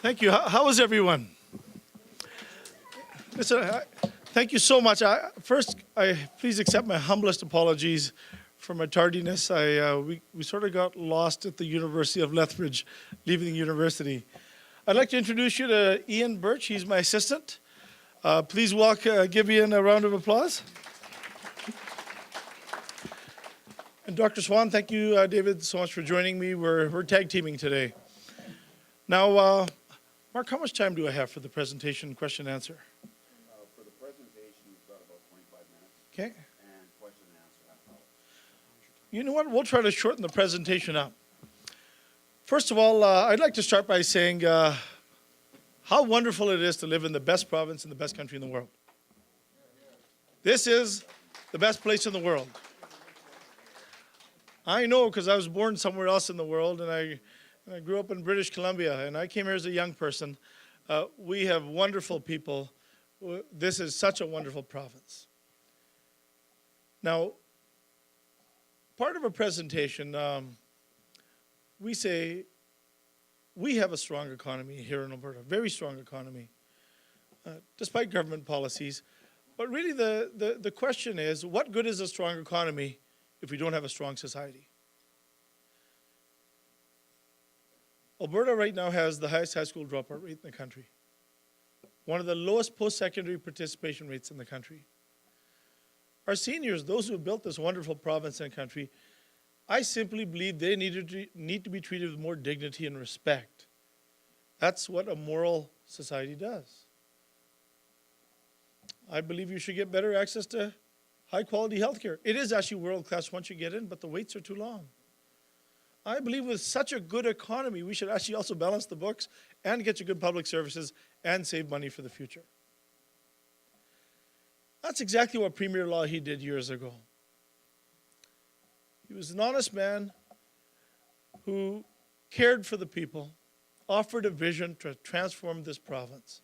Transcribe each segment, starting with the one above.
Thank you. How is everyone? Listen, thank you so much. First, please accept my humblest apologies for my tardiness. We sort of got lost at the University of Lethbridge, leaving the university. I'd like to introduce you to Ian Birch. He's my assistant. Please give Ian a round of applause. And Dr. Swan, thank you, David, so much for joining me. We're tag teaming today. Now, Mark, how much time do I have for the presentation, question, answer? For the presentation, you've got about 25 minutes. Okay. And question and answer, half an hour. You know what? We'll try to shorten the presentation up. First of all, I'd like to start by saying how wonderful it is to live in the best province in the best country in the world. This is the best place in the world. I know because I was born somewhere else in the world, and I grew up in British Columbia, and I came here as a young person. We have wonderful people. This is such a wonderful province. Now, part of a presentation, we say we have a strong economy here in Alberta, very strong economy, despite government policies. But really the question is, what good is a strong economy if we don't have a strong society? Alberta right now has the highest high school dropout rate in the country, one of the lowest post-secondary participation rates in the country. Our seniors, those who have built this wonderful province and country, I simply believe they need to be treated with more dignity and respect. That's what a moral society does. I believe you should get better access to high-quality health care. It is actually world-class once you get in, but the waits are too long. I believe with such a good economy, we should actually also balance the books and get you good public services and save money for the future. That's exactly what Premier Lougheed did years ago. He was an honest man who cared for the people, offered a vision to transform this province.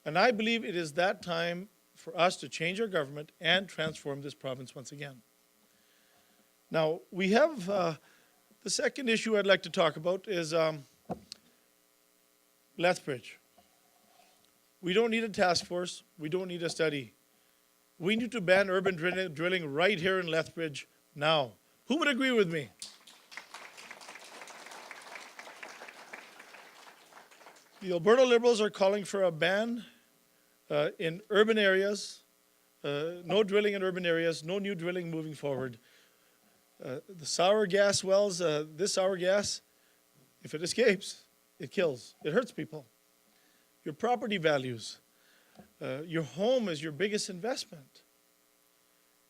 And I believe it is that time for us to change our government and transform this province once again. Now, we have the second issue I'd like to talk about is Lethbridge. We don't need a task force. We don't need a study. We need to ban urban drilling right here in Lethbridge now. Who would agree with me? The Alberta Liberals are calling for a ban in urban areas, no drilling in urban areas, no new drilling moving forward. The sour gas wells, this sour gas, if it escapes, it kills. It hurts people. Your property values. Your home is your biggest investment.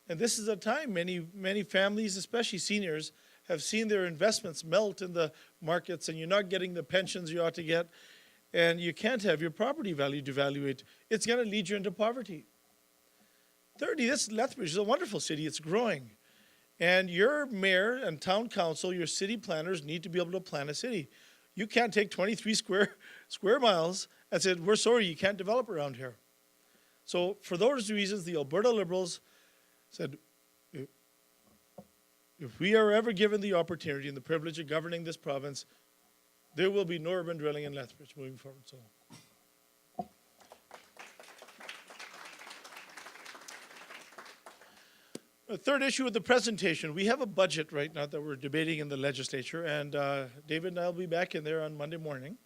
And this is a time many families, especially seniors, have seen their investments melt in the markets, and you're not getting the pensions you ought to get, and you can't have your property value devaluate. It's going to lead you into poverty. Thirdly, this Lethbridge is a wonderful city. It's growing. And your mayor and town council, your city planners need to be able to plan a city. You can't take 23 square miles and say, we're sorry, you can't develop around here. So for those reasons, the Alberta Liberals said, if we are ever given the opportunity and the privilege of governing this province, there will be no urban drilling in Lethbridge moving forward. So. The third issue of the presentation, we have a budget right now that we're debating in the legislature, and David and I will be back in there on Monday morning.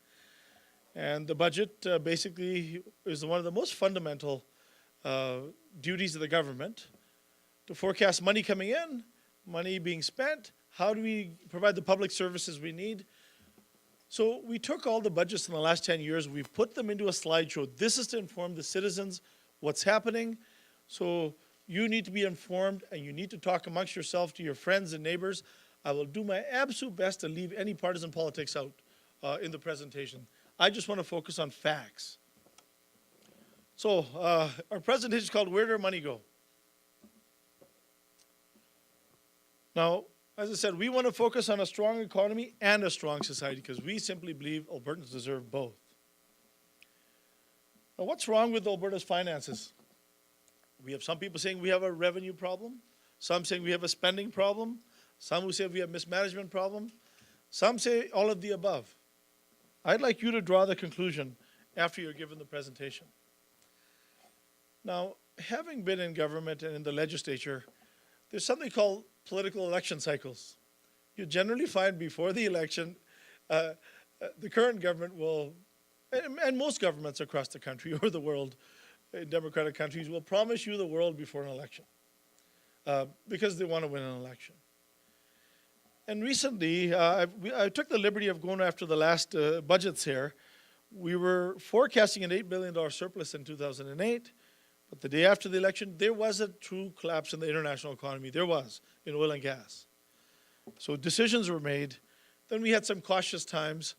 And the budget basically is one of the most fundamental duties of the government, to forecast money coming in, money being spent, how do we provide the public services we need. So we took all the budgets in the last 10 years, we've put them into a slideshow. This is to inform the citizens what's happening. So you need to be informed, and you need to talk amongst yourself to your friends and neighbors. I will do my absolute best to leave any partisan politics out in the presentation. I just want to focus on facts. So our presentation is called Where Did Our Money Go? Now, as I said, we want to focus on a strong economy and a strong society because we simply believe Albertans deserve both. Now, what's wrong with Alberta's finances? We have some people saying we have a revenue problem, some saying we have a spending problem, some who say we have mismanagement problem, some say all of the above. I'd like you to draw the conclusion after you're given the presentation. Now, having been in government and in the legislature, there's something called political election cycles. You generally find before the election, the current government will, and most governments across the country or the world, in democratic countries, will promise you the world before an election because they want to win an election. And recently, I took the liberty of going after the last budgets here. We were forecasting an $8 billion surplus in 2008, but the day after the election, there was a true collapse in the international economy. There was, in oil and gas. So decisions were made. Then we had some cautious times.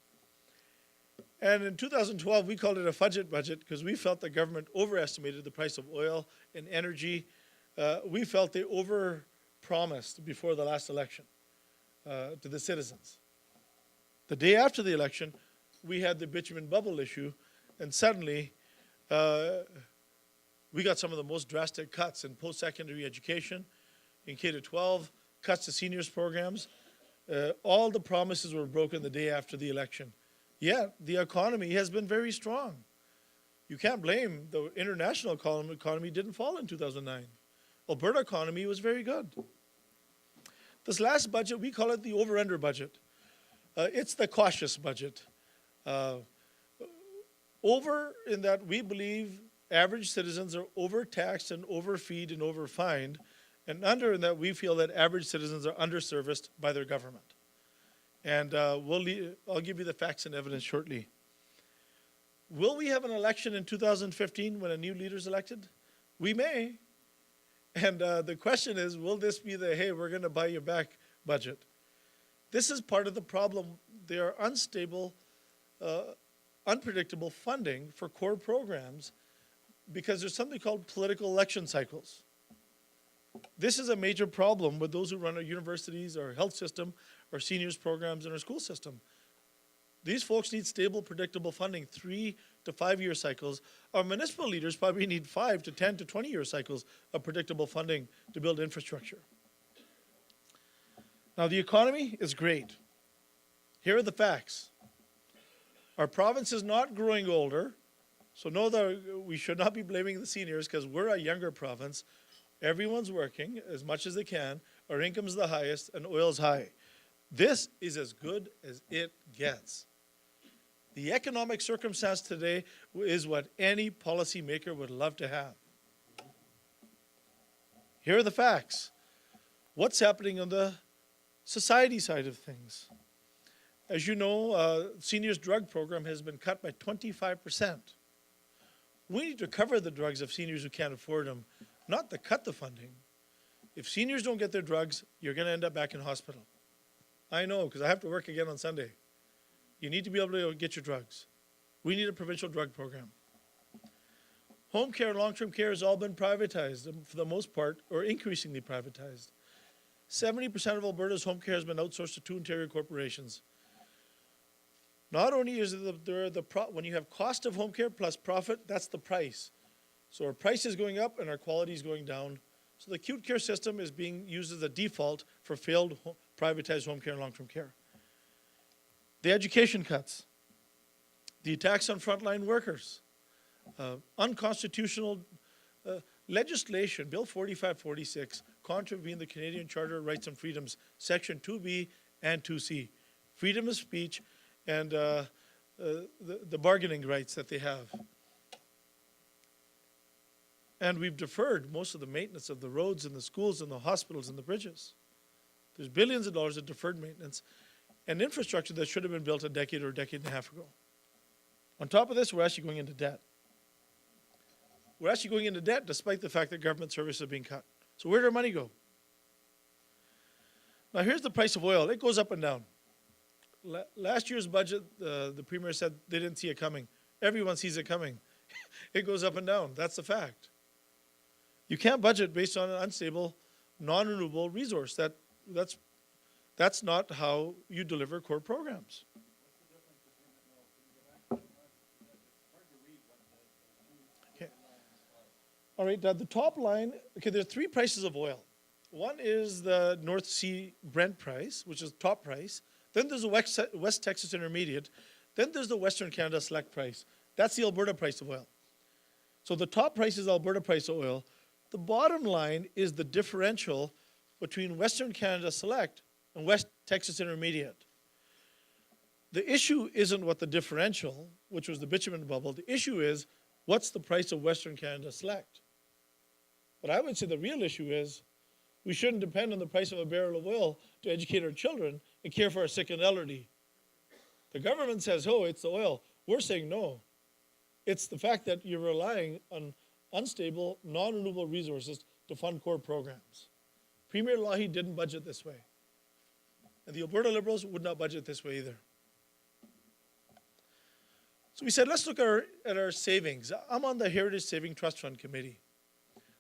And in 2012, we called it a fudget budget because we felt the government overestimated the price of oil and energy. We felt they overpromised before the last election to the citizens. The day after the election, we had the bitumen bubble issue, and suddenly we got some of the most drastic cuts in post-secondary education, in K-12, cuts to seniors programs. All the promises were broken the day after the election. Yet, the economy has been very strong. You can't blame the international economy didn't fall in 2009. Alberta economy was very good. This last budget, we call it the over-under budget. It's the cautious budget. Over in that we believe average citizens are overtaxed and overfeed and overfined, and under in that we feel that average citizens are underserviced by their government. And I'll give you the facts and evidence shortly. Will we have an election in 2015 when a new leader is elected? We may. And the question is, will this be the, hey, we're going to buy you back budget? This is part of the problem. There are unstable, unpredictable funding for core programs because there's something called political election cycles. This is a major problem with those who run our universities, our health system, our seniors programs, and our school system. These folks need stable, predictable funding, 3 to 5 year cycles. Our municipal leaders probably need 5 to 10 to 20 year cycles of predictable funding to build infrastructure. Now, the economy is great. Here are the facts. Our province is not growing older, so know that we should not be blaming the seniors because we're a younger province. Everyone's working as much as they can. Our income is the highest, and oil's high. This is as good as it gets. The economic circumstance today is what any policymaker would love to have. Here are the facts. What's happening on the society side of things? As you know, seniors drug program has been cut by 25%. We need to cover the drugs of seniors who can't afford them, not to cut the funding. If seniors don't get their drugs, you're going to end up back in hospital. I know, because I have to work again on Sunday. You need to be able to get your drugs. We need a provincial drug program. Home care and long-term care has all been privatized, for the most part, or increasingly privatized. 70% of Alberta's home care has been outsourced to 2 Ontario corporations. Not only is it when you have cost of home care plus profit, that's the price. So our price is going up and our quality is going down. So the acute care system is being used as a default for failed privatized home care and long-term care. The education cuts, the attacks on frontline workers, unconstitutional legislation, Bill 4546, contravened the Canadian Charter of Rights and Freedoms, Section 2B and 2C, freedom of speech and the bargaining rights that they have. And we've deferred most of the maintenance of the roads and the schools and the hospitals and the bridges. There's billions of dollars of deferred maintenance and infrastructure that should have been built a decade or a decade and a half ago. On top of this, we're actually going into debt. We're actually going into debt despite the fact that government services are being cut. So where did our money go? Now here's the price of oil. It goes up and down. Last year's budget, the Premier said they didn't see it coming. Everyone sees it coming. It goes up and down. That's the fact. You can't budget based on an unstable, non-renewable resource. That's not how you deliver core programs. Okay. All right, the top line, okay, there are 3 prices of oil. One is the North Sea Brent price, which is top price. Then there's a West Texas Intermediate. Then there's the Western Canada Select price. That's the Alberta price of oil. So the top price is Alberta price of oil. The bottom line is the differential between Western Canada Select and West Texas Intermediate. The issue isn't what the differential, which was the bitumen bubble. The issue is, what's the price of Western Canada Select? But I would say the real issue is, we shouldn't depend on the price of a barrel of oil to educate our children and care for our sick and elderly. The government says, oh, it's the oil. We're saying no. It's the fact that you're relying on unstable, non-renewable resources to fund core programs. Premier Lougheed didn't budget this way. And the Alberta Liberals would not budget this way either. So we said, let's look at our savings. I'm on the Heritage Saving Trust Fund Committee.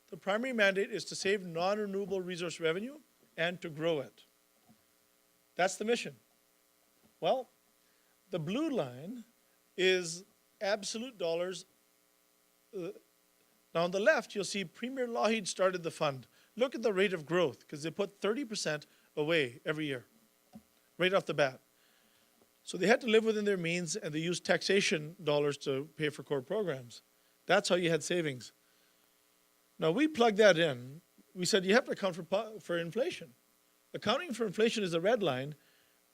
The primary mandate is to save non-renewable resource revenue and to grow it. That's the mission. Well, the blue line is absolute dollars. Now on the left, you'll see Premier Lougheed started the fund. Look at the rate of growth, because they put 30% away every year, right off the bat. So they had to live within their means, and they used taxation dollars to pay for core programs. That's how you had savings. Now we plugged that in. We said you have to account for inflation. Accounting for inflation is a red line.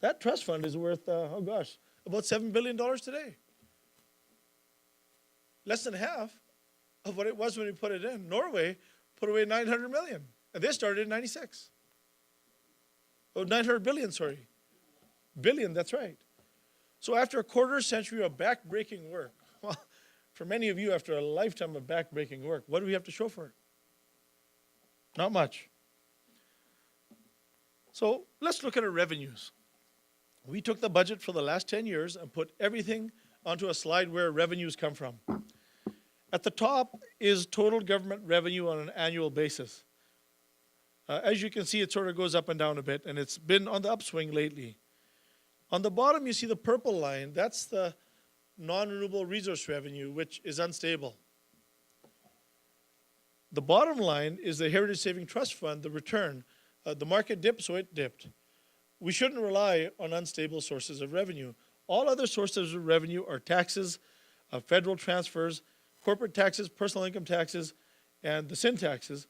That trust fund is worth, about $7 billion today. Less than half of what it was when we put it in. Norway put away 900 million, and they started in 96. Oh, 900 billion, sorry. Billion, that's right. So after a quarter century of back-breaking work, well, for many of you, after a lifetime of back-breaking work, what do we have to show for it? Not much. So let's look at our revenues. We took the budget for the last 10 years and put everything onto a slide where revenues come from. At the top is total government revenue on an annual basis. As you can see, it sort of goes up and down a bit, and it's been on the upswing lately. On the bottom, you see the purple line. That's the non-renewable resource revenue, which is unstable. The bottom line is the Heritage Saving Trust Fund, the return. The market dipped, so it dipped. We shouldn't rely on unstable sources of revenue. All other sources of revenue are taxes, federal transfers, corporate taxes, personal income taxes, and the sin taxes.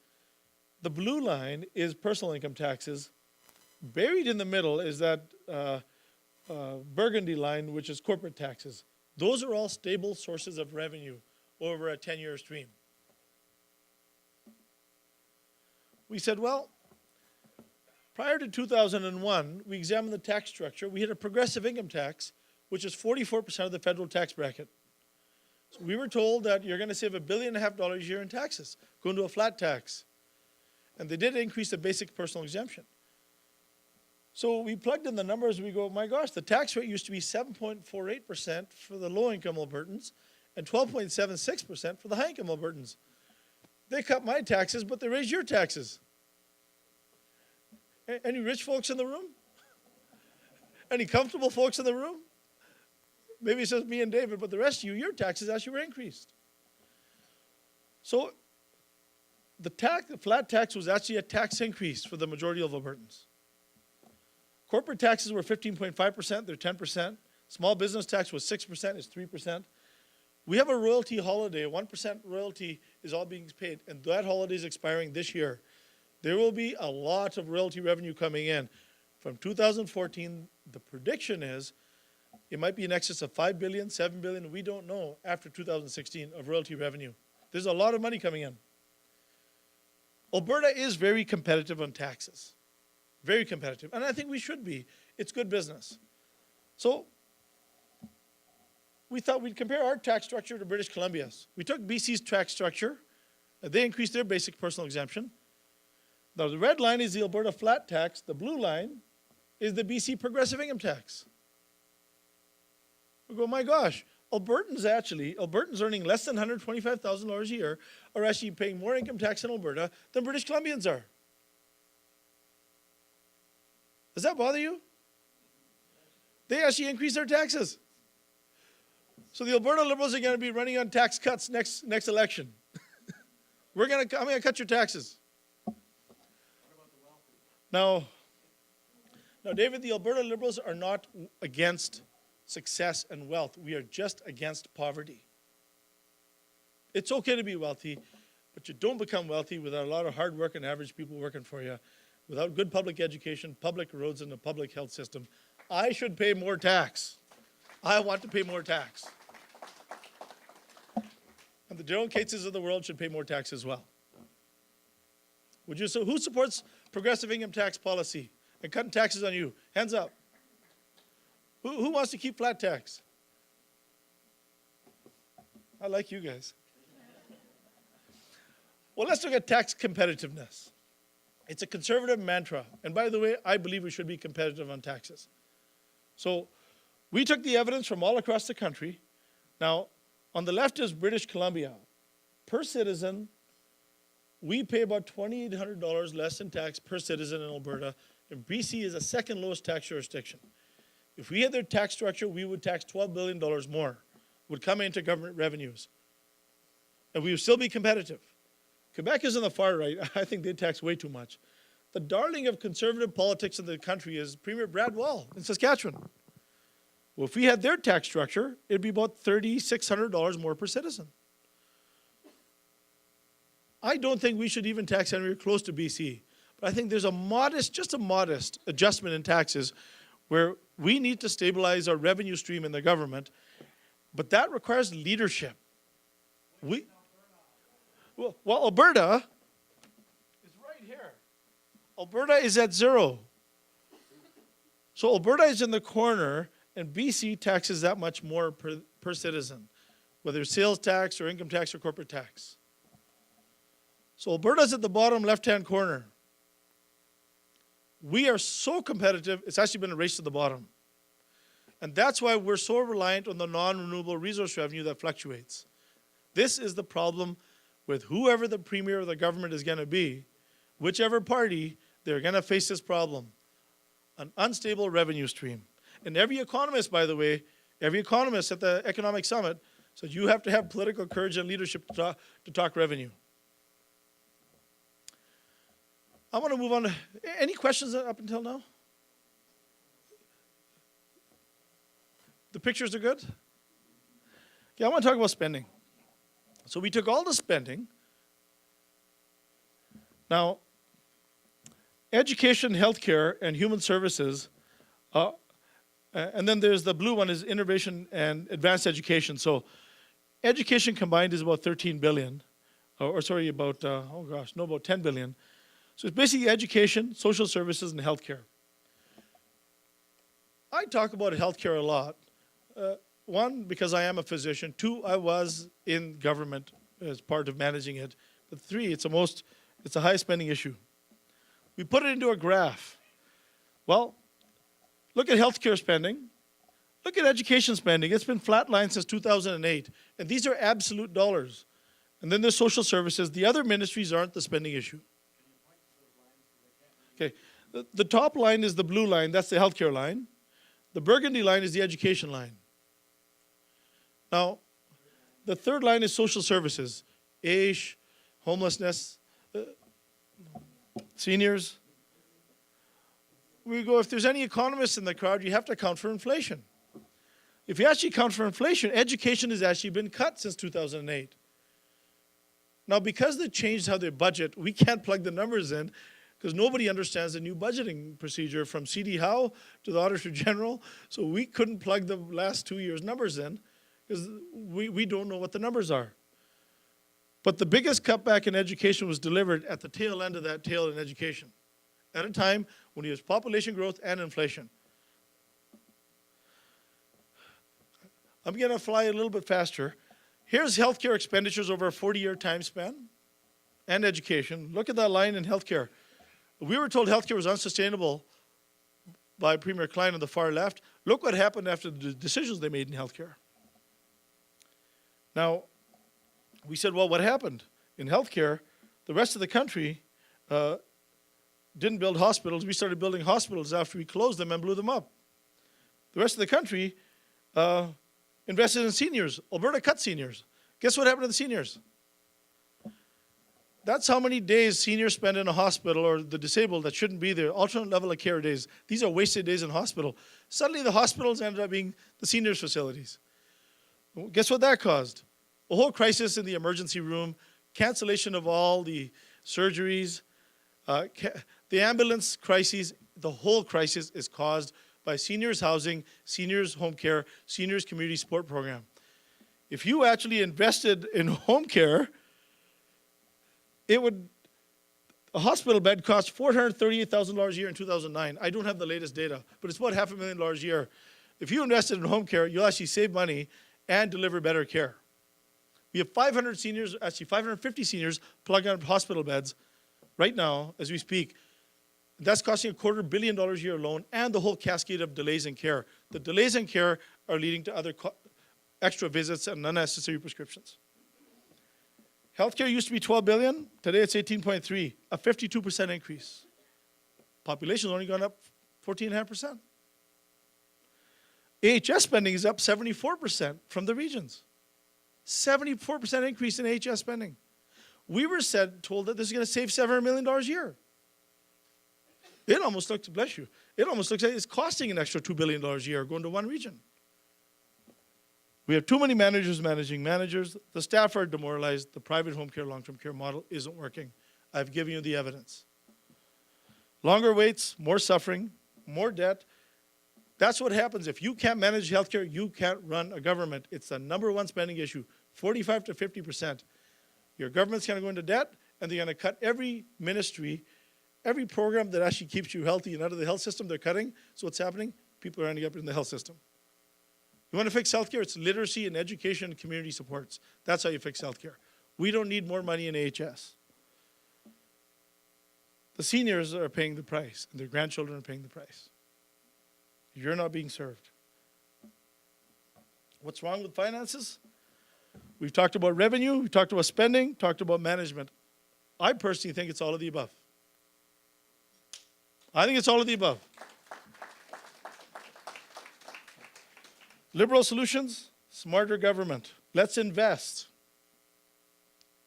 The blue line is personal income taxes. Buried in the middle is that burgundy line, which is corporate taxes. Those are all stable sources of revenue over a 10-year stream. We said, well, prior to 2001, we examined the tax structure. We had a progressive income tax, which is 44% of the federal tax bracket. So we were told that you're going to save $1.5 billion a year in taxes, going to a flat tax. And they did increase the basic personal exemption. So we plugged in the numbers, we go, my gosh, the tax rate used to be 7.48% for the low-income Albertans and 12.76% for the high-income Albertans. They cut my taxes, but they raised your taxes. Any rich folks in the room? Any comfortable folks in the room? Maybe it's just me and David, but the rest of you, your taxes actually were increased. So the flat tax was actually a tax increase for the majority of Albertans. Corporate taxes were 15.5%, they're 10%. Small business tax was 6%, it's 3%. We have a royalty holiday, a 1% royalty is all being paid, and that holiday is expiring this year. There will be a lot of royalty revenue coming in. From 2014, the prediction is it might be in excess of $5 billion, $7 billion, we don't know, after 2016 of royalty revenue. There's a lot of money coming in. Alberta is very competitive on taxes. Very competitive. And I think we should be. It's good business. So we thought we'd compare our tax structure to British Columbia's. We took BC's tax structure. They increased their basic personal exemption. Now the red line is the Alberta flat tax. The blue line is the BC progressive income tax. We go, my gosh, Albertans earning less than $125,000 a year are actually paying more income tax in Alberta than British Columbians are. Does that bother you? They actually increase their taxes. So the Alberta Liberals are going to be running on tax cuts next election. I'm going to cut your taxes. Now, David, the Alberta Liberals are not against success, and wealth. We are just against poverty. It's okay to be wealthy, but you don't become wealthy without a lot of hard work and average people working for you, without good public education, public roads, and a public health system. I should pay more tax. I want to pay more tax. And the Daryl Cateses of the world should pay more tax as well. Would you? So who supports progressive income tax policy and cutting taxes on you? Hands up. Who wants to keep flat tax? I like you guys. Well, let's look at tax competitiveness. It's a conservative mantra. And by the way, I believe we should be competitive on taxes. So we took the evidence from all across the country. Now, on the left is British Columbia. Per citizen, we pay about $2,800 less in tax per citizen in Alberta. And BC is the second lowest tax jurisdiction. If we had their tax structure, we would tax $12 billion more, would come into government revenues. And we would still be competitive. Quebec is on the far right. I think they tax way too much. The darling of conservative politics in the country is Premier Brad Wall in Saskatchewan. Well, if we had their tax structure, it'd be about $3,600 more per citizen. I don't think we should even tax anywhere close to BC. But I think there's a modest, just a modest adjustment in taxes where we need to stabilize our revenue stream in the government. But that requires leadership. Well, Alberta is right here. Alberta is at zero. So Alberta is in the corner, and BC taxes that much more per citizen, whether it's sales tax or income tax or corporate tax. So Alberta's at the bottom left-hand corner. We are so competitive, it's actually been a race to the bottom. And that's why we're so reliant on the non-renewable resource revenue that fluctuates. This is the problem with whoever the premier of the government is going to be, whichever party, they're going to face this problem. An unstable revenue stream. And every economist, by the way, every economist at the Economic Summit said you have to have political courage and leadership to talk revenue. I want to move on to, any questions up until now? The pictures are good? Okay, I want to talk about spending. So we took all the spending. Now, education, healthcare, and human services, and then there's the blue one is innovation and advanced education. So education combined is about 13 billion, about about 10 billion. So it's basically education, social services, and healthcare. I talk about healthcare a lot. One, because I am a physician. Two, I was in government as part of managing it. But three, it's a high spending issue. We put it into a graph. Well, look at healthcare spending. Look at education spending. It's been flatlined since 2008. And these are absolute dollars. And then there's social services. The other ministries aren't the spending issue. Okay. The top line is the blue line. That's the healthcare line. The burgundy line is the education line. Now, the third line is social services, age, homelessness, seniors. We go, if there's any economists in the crowd, you have to account for inflation. If you actually account for inflation, education has actually been cut since 2008. Now, because they changed how they budget, we can't plug the numbers in because nobody understands the new budgeting procedure from C.D. Howe to the Auditor General. So we couldn't plug the last 2 years' numbers in because we don't know what the numbers are. But the biggest cutback in education was delivered at the tail end of that tail in education, at a time when you have population growth and inflation. I'm going to fly a little bit faster. Here's healthcare expenditures over a 40-year time span and education. Look at that line in healthcare. We were told healthcare was unsustainable by Premier Klein on the far left. Look what happened after the decisions they made in healthcare. Now, we said, well, what happened? In healthcare, the rest of the country didn't build hospitals. We started building hospitals after we closed them and blew them up. The rest of the country invested in seniors. Alberta cut seniors. Guess what happened to the seniors? That's how many days seniors spend in a hospital, or the disabled that shouldn't be there, alternate level of care days. These are wasted days in hospital. Suddenly the hospitals ended up being the seniors' facilities. Well, guess what that caused? A whole crisis in the emergency room, cancellation of all the surgeries, the ambulance crises. The whole crisis is caused by seniors housing, seniors home care, seniors community support program. If you actually invested in home care, a hospital bed cost $438,000 a year in 2009. I don't have the latest data, but it's about $500,000 a year. If you invested in home care, you'll actually save money and deliver better care. We have 500 seniors, actually 550 seniors plugged on hospital beds right now as we speak. That's costing $250 million a year alone, and the whole cascade of delays in care. The delays in care are leading to other extra visits and unnecessary prescriptions. Healthcare used to be $12 billion. Today it's 18.3, a 52% increase. Population's only gone up 14.5%. AHS spending is up 74% from the regions. 74% increase in AHS spending. We were told that this is going to save $700 million a year. It almost looks, bless you, it almost looks like it's costing an extra $2 billion a year going to one region. We have too many managers managing managers. The staff are demoralized. The private home care, long-term care model isn't working. I've given you the evidence. Longer waits, more suffering, more debt. That's what happens. If you can't manage healthcare, you can't run a government. It's the #1 spending issue, 45 to 50%. Your government's going to go into debt, and they're going to cut every ministry, every program that actually keeps you healthy and out of the health system, they're cutting. So what's happening? People are ending up in the health system. You want to fix healthcare? It's literacy and education and community supports. That's how you fix healthcare. We don't need more money in AHS. The seniors are paying the price, and their grandchildren are paying the price. You're not being served. What's wrong with finances? We've talked about revenue, we've talked about spending, talked about management. I personally think it's all of the above. I think it's all of the above. Liberal solutions, smarter government. Let's invest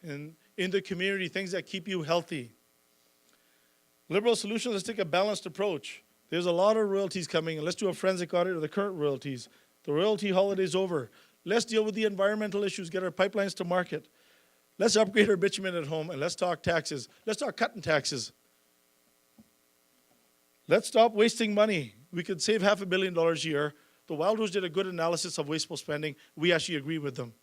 in the community, things that keep you healthy. Liberal solutions, let's take a balanced approach. There's a lot of royalties coming, and let's do a forensic audit of the current royalties. The royalty holiday's over. Let's deal with the environmental issues, get our pipelines to market. Let's upgrade our bitumen at home, and let's talk taxes. Let's talk cutting taxes. Let's stop wasting money. We could save $500 million a year. The Wilders did a good analysis of wasteful spending. We actually agree with them.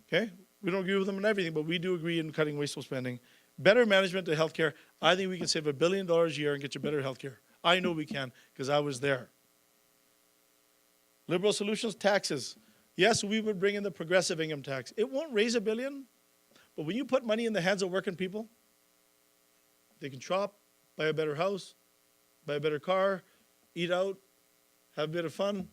Okay? We don't agree with them on everything, but we do agree in cutting wasteful spending. Better management of healthcare. I think we can save $1 billion a year and get you better healthcare. I know we can, because I was there. Liberal solutions, taxes. Yes, we would bring in the progressive income tax. It won't raise $1 billion, but when you put money in the hands of working people, they can shop, buy a better house, buy a better car, eat out, have a bit of fun.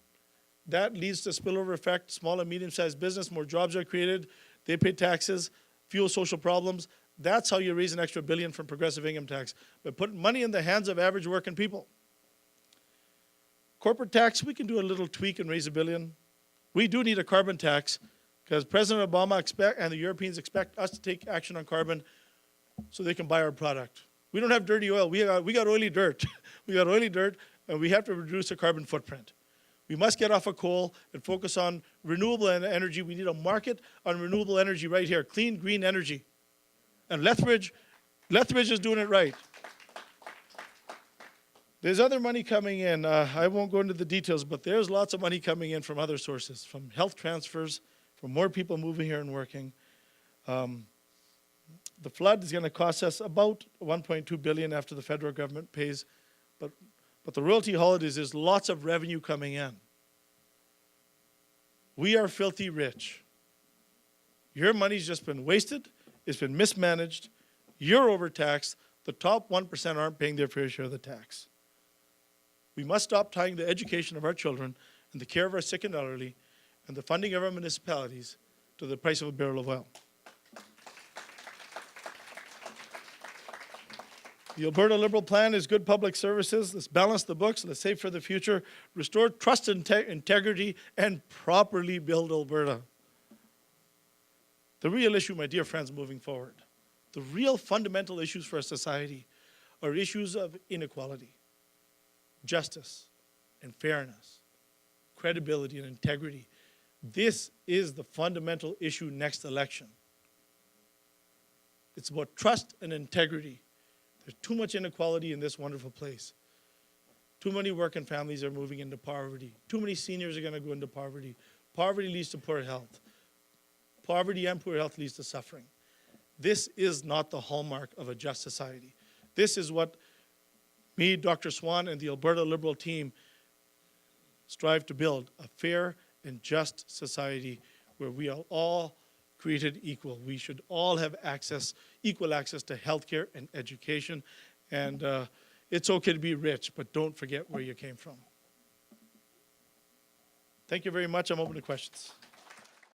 That leads to spillover effect. Small and medium-sized business, more jobs are created. They pay taxes, fuel social problems. That's how you raise an extra $1 billion from progressive income tax, by putting money in the hands of average working people. Corporate tax, we can do a little tweak and raise $1 billion. We do need a carbon tax, because President Obama and the Europeans expect us to take action on carbon so they can buy our product. We don't have dirty oil. We got oily dirt. We got oily dirt, and we have to reduce the carbon footprint. We must get off of coal and focus on renewable energy. We need a market on renewable energy right here, clean, green energy. And Lethbridge is doing it right. There's other money coming in. I won't go into the details, but there's lots of money coming in from other sources, from health transfers, from more people moving here and working. The flood is going to cost us about $1.2 billion after the federal government pays, but the royalty holidays, there's lots of revenue coming in. We are filthy rich. Your money's just been wasted. It's been mismanaged. You're overtaxed. The top 1% aren't paying their fair share of the tax. We must stop tying the education of our children and the care of our sick and elderly and the funding of our municipalities to the price of a barrel of oil. The Alberta Liberal plan is good public services. Let's balance the books. Let's save for the future. Restore trust and integrity and properly build Alberta. The real issue, my dear friends, moving forward, The real fundamental issues for a society are issues of inequality, justice, and fairness, credibility and integrity. This is the fundamental issue next election. It's about trust and integrity. There's too much inequality in this wonderful place. Too many working families are moving into poverty. Too many seniors are going to go into poverty. Poverty leads to poor health. Poverty and poor health leads to suffering. This is not the hallmark of a just society. This is what me, Dr. Swan, and the Alberta Liberal team strive to build, a fair and just society where we are all created equal. We should all have access, equal access to healthcare and education. And it's okay to be rich, but don't forget where you came from. Thank you very much. I'm open to questions.